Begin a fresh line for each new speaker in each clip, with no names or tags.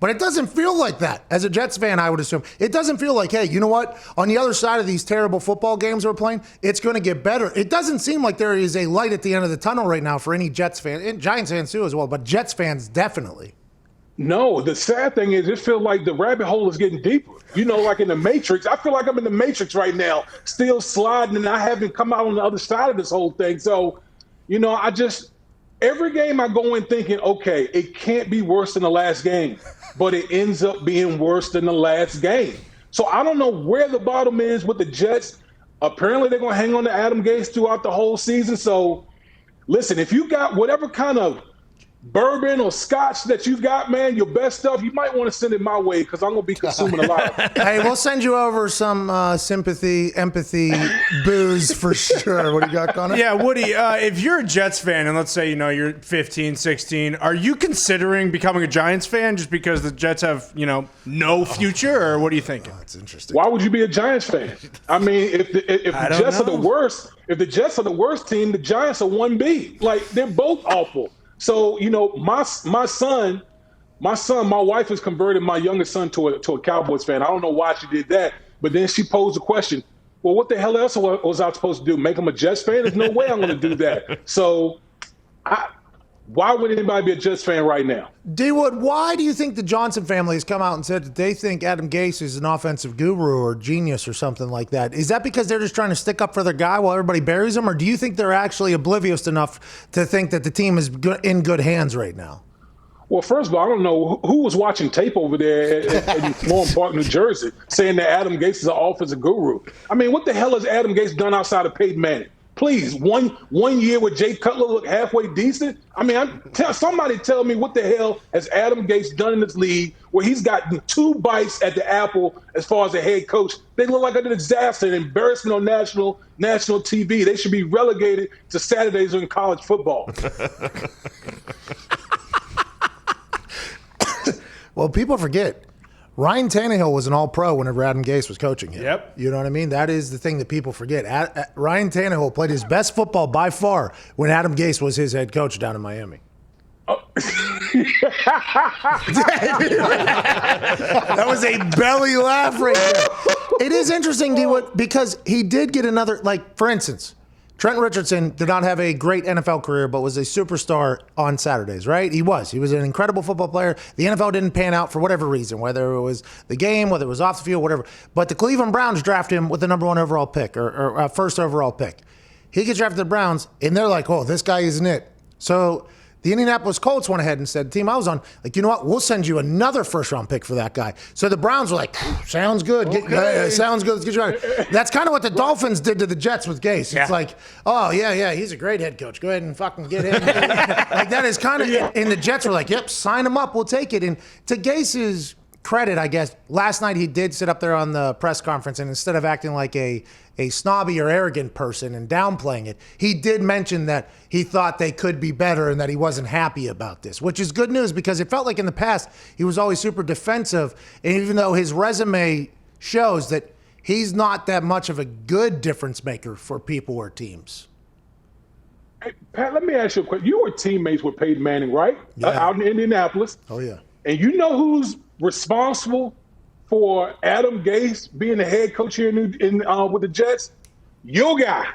But it doesn't feel like that. As a Jets fan, I would assume. It doesn't feel like, hey, you know what? On the other side of these terrible football games we're playing, it's going to get better. It doesn't seem like there is a light at the end of the tunnel right now for any Jets fan, and Giants fans too as well, but Jets fans definitely.
No, the sad thing is it feels like the rabbit hole is getting deeper. You know, like in the Matrix. I feel like I'm in the Matrix right now, still sliding, and I haven't come out on the other side of this whole thing. So, you know, every game I go in thinking, okay, it can't be worse than the last game, but it ends up being worse than the last game. So I don't know where the bottom is with the Jets. Apparently they're going to hang on to Adam Gase throughout the whole season. So, listen, if you got whatever kind of bourbon or scotch that you got, man, your best stuff, you might want to send it my way because I'm going to be consuming a lot of it.
Hey, we'll send you over some sympathy, empathy, booze for sure. What do you got, Connor?
Yeah, Woody, if you're a Jets fan and let's say, you know, you're 15, 16, are you considering becoming a Giants fan just because the Jets have, you know, no future, or what are you thinking?
That's interesting.
Why would you be a Giants fan? I mean, if the Jets are the worst, if the Jets are the worst team, the Giants are 1B. Like, they're both awful. So, you know, my wife has converted my youngest son to a Cowboys fan. I don't know why she did that, but then she posed the question, well, what the hell else was I supposed to do? Make him a Jets fan? There's no way I'm going to do that. So why would anybody be a Jets fan right now?
D-Wood, why do you think the Johnson family has come out and said that they think Adam Gase is an offensive guru or genius or something like that? Is that because they're just trying to stick up for their guy while everybody buries him, or do you think they're actually oblivious enough to think that the team is in good hands right now?
Well, first of all, I don't know who was watching tape over there in Florham Park, New Jersey, saying that Adam Gase is an offensive guru. I mean, what the hell has Adam Gase done outside of Peyton Manning? Please, one year with Jay Cutler look halfway decent. I mean, somebody tell me what the hell has Adam Gase done in this league where he's gotten 2 bites at the apple as far as a head coach. They look like a disaster, an embarrassment on national TV. They should be relegated to Saturdays in college football.
Well, people forget. Ryan Tannehill was an all-pro whenever Adam Gase was coaching him.
Yep.
You know what I mean? That is the thing that people forget. Ryan Tannehill played his best football by far when Adam Gase was his head coach down in Miami.
Oh.
That was a belly laugh right there. It is interesting, D-Wood, because he did get another, like, for instance, Trent Richardson did not have a great NFL career, but was a superstar on Saturdays, right? He was an incredible football player. The NFL didn't pan out for whatever reason, whether it was the game, whether it was off the field, whatever. But the Cleveland Browns drafted him with the number 1 overall pick or first overall pick. He gets drafted to the Browns, and they're like, oh, this guy isn't it. So the Indianapolis Colts went ahead and said, the team I was on, like, you know what? We'll send you another first-round pick for that guy. So the Browns were like, sounds good.
Okay.
Sounds good. Let's get you out. That's kind of what the Dolphins did to the Jets with Gase. It's like, oh, yeah, he's a great head coach. Go ahead and fucking get him. Like, that is kind of – and the Jets were like, yep, sign him up. We'll take it. And to Gase's credit, I guess, last night he did sit up there on the press conference, and instead of acting like a snobby or arrogant person and downplaying it, he did mention that he thought they could be better and that he wasn't happy about this, which is good news because it felt like in the past he was always super defensive. And even though his resume shows that he's not that much of a good difference maker for people or teams.
Hey, Pat, let me ask you a question. You were teammates with Peyton Manning, right?
Yeah.
Out in Indianapolis.
Oh, yeah.
And you know who's responsible for Adam Gase being the head coach here with the Jets? Your guy.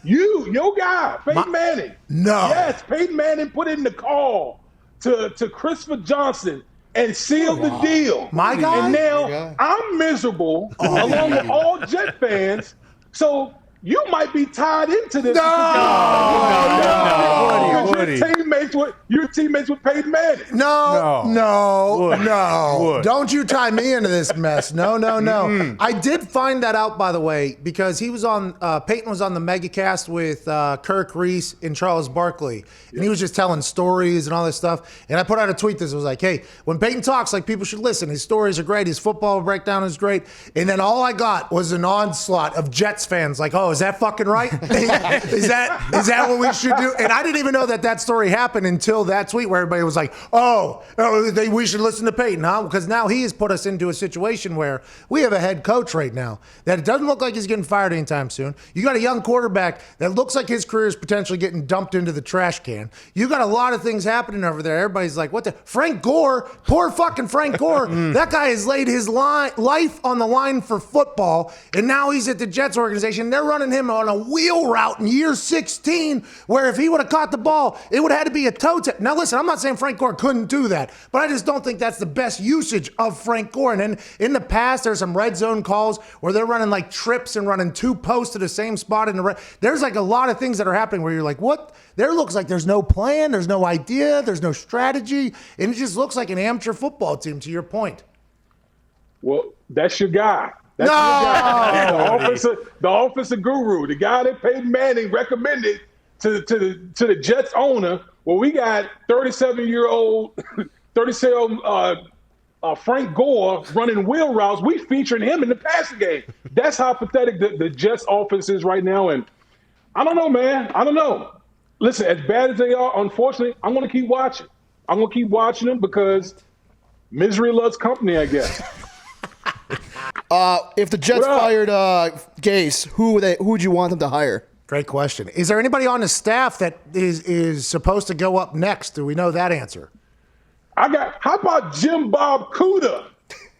Your guy, Peyton Manning.
No.
Yes, Peyton Manning put in the call to Christopher Johnson and sealed the deal.
My guy?
And now I'm miserable along with all Jet fans. So you might be tied into this.
No.
Woody.
You're teammates with Peyton Manning.
No. Don't you tie me into this mess. No. I did find that out, by the way, because he was on, Peyton was on the Megacast with Kirk Reese and Charles Barkley. And he was just telling stories and all this stuff. And I put out a tweet that was like, hey, when Peyton talks, like, people should listen. His stories are great. His football breakdown is great. And then all I got was an onslaught of Jets fans like, oh, is that fucking right? is that what we should do? And I didn't even know that story happened until that tweet where everybody was like, we should listen to Peyton, huh? Because now he has put us into a situation where we have a head coach right now that it doesn't look like he's getting fired anytime soon. You got a young quarterback that looks like his career is potentially getting dumped into the trash can. You got a lot of things happening over there. Everybody's like, what the? Frank Gore, poor fucking Frank Gore. That guy has laid his life on the line for football, and now he's at the Jets organization. They're running him on a wheel route in year 16, where if he would have caught the ball, it would have had to be a toe tap. Now listen, I'm not saying Frank Gore couldn't do that, but I just don't think that's the best usage of Frank Gore. And then in the past, there's some red zone calls where they're running like trips and running 2 posts to the same spot in the red. There's like a lot of things that are happening where you're like, what? There looks like there's no plan, there's no idea, there's no strategy, and it just looks like an amateur football team, to your point.
Well, that's your guy. That's your guy. The offensive guru, the guy that Peyton Manning recommended to the Jets owner. Well, we got 37-year-old Frank Gore running wheel routes. We featuring him in the passing game. That's how pathetic the Jets offense is right now. And I don't know, man. I don't know. Listen, as bad as they are, unfortunately, I'm going to keep watching. I'm going to keep watching them because misery loves company, I guess.
If the Jets fired Gase, who would you want them to hire?
Great question. Is there anybody on the staff that is supposed to go up next? Do we know that answer?
How about Jim Bob Cooter?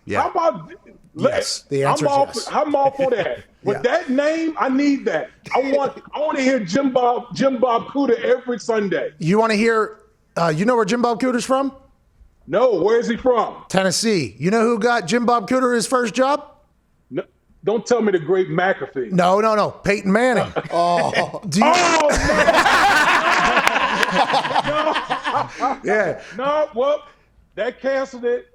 Yeah.
How about
yes? The answer is yes.
I'm all for that. With that name, I need that. I want to hear Jim Bob Cooter every Sunday.
You want to hear? You know where Jim Bob Cooter's from?
No, where is he from?
Tennessee. You know who got Jim Bob Cooter his first job?
No, don't tell me the great McAfee.
No. Peyton Manning. Yeah.
No, well, that canceled it.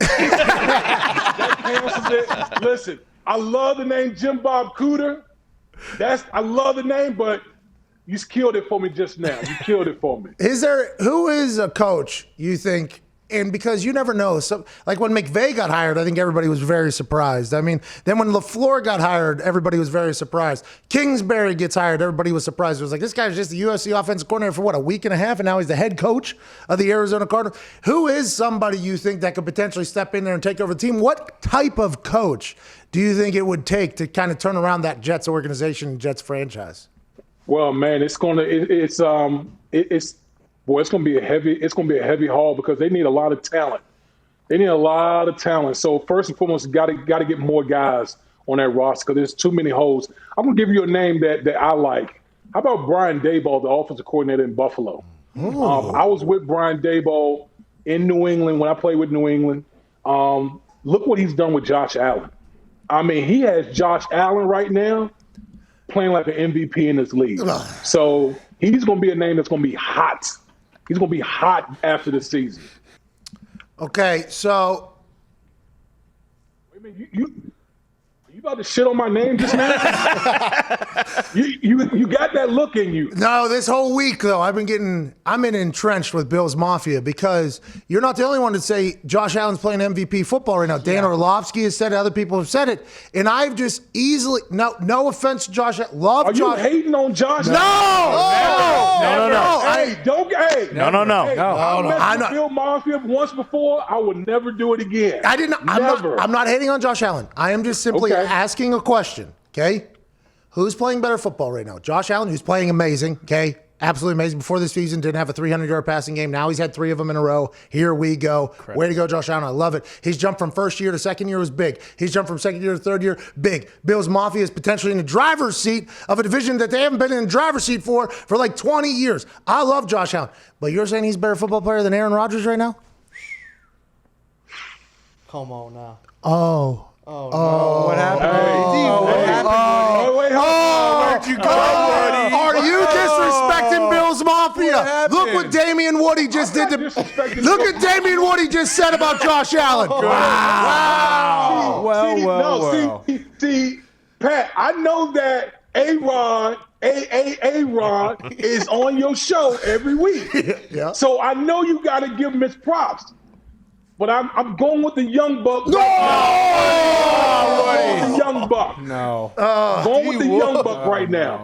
Listen, I love the name Jim Bob Cooter. I love the name, but you killed it for me just now. You killed it for me.
Who is a coach you think? And because you never know, so like when McVay got hired, I think everybody was very surprised. I mean, then when LaFleur got hired, everybody was very surprised. Kingsbury gets hired, everybody was surprised. It was like, this guy's just the USC offensive coordinator for a week and a half, and now he's the head coach of the Arizona Cardinals. Who is somebody you think that could potentially step in there and take over the team? What type of coach do you think it would take to kind of turn around that Jets organization, Jets franchise?
Well, man, it's going to be a heavy haul because they need a lot of talent. So first and foremost, got to get more guys on that roster because there's too many holes. I'm gonna give you a name that I like. How about Brian Daboll, the offensive coordinator in Buffalo? I was with Brian Daboll in New England when I played with New England. Look what he's done with Josh Allen. I mean, he has Josh Allen right now playing like an MVP in this league. So he's going to be a name that's going to be hot. He's going to be hot after the season.
Okay, so
Wait a minute, you about to shit on my name just now? you got that look in you.
No, this whole week though, I'm entrenched with Bills Mafia because you're not the only one to say Josh Allen's playing MVP football right now. Dan Orlovsky has said it, other people have said it, and I've just easily no offense to Josh. Love
Are
Josh.
you hating on Josh?
No.
Hey, don't. Hey,
No.
I met Bill Mafia once before. I would never do it again.
I didn't. I'm not hating on Josh Allen. I am just simply asking a question. Okay, who's playing better football right now? Josh Allen, who's playing amazing. Okay, absolutely amazing. Before this season, didn't have a 300-yard passing game. Now he's had 3 of them in a row. Here we go. Correct. Way to go, Josh Allen. I love it. His jump from first year to second year was big. His jump from second year to third year, big. Bills Mafia is potentially in the driver's seat of a division that they haven't been in the driver's seat for like 20 years. I love Josh Allen. But you're saying he's a better football player than Aaron Rodgers right now?
Come on now.
Oh,
no.
What happened?
Wait,
Where'd you go, Woody?
Are you disrespecting Bills Mafia? Look what Damian Woody just did. Look at Damian Woody just said about Josh Allen. Wow.
Well.
See, Pat, I know that A-Rod is on your show every week.
Yeah.
So I know you got to give him his props. But I'm going with the young buck.
No!
The young buck.
No.
Going with the young buck right now.